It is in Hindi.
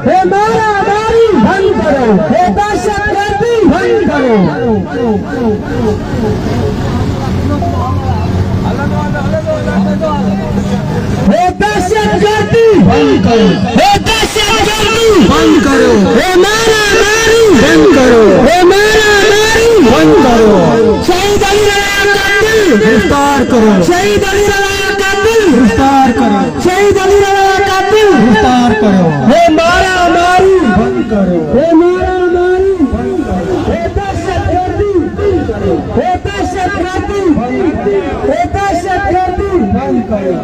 हे मारामारी बंद करो, हे दहशतगर्दी बंद करो। हे दहशतगर्दी बंद करो, हे दहशतगर्दी बंद करो, हे मारामारी बंद करो, हे मारामारी बंद करो। शहीद अली रज़ा कातिल गिरफ्तार करो, शहीद अली रज़ा कातिल गिरफ्तार करो, शहीद अली रज़ा कातिल गिरफ्तार करो। हे मारामारी बंद करो, हे मारामारी बंद करो, हे दहशतगर्दी बंद करो, हे दहशतगर्दी बंद करो, हे दहशतगर्दी बंद करो।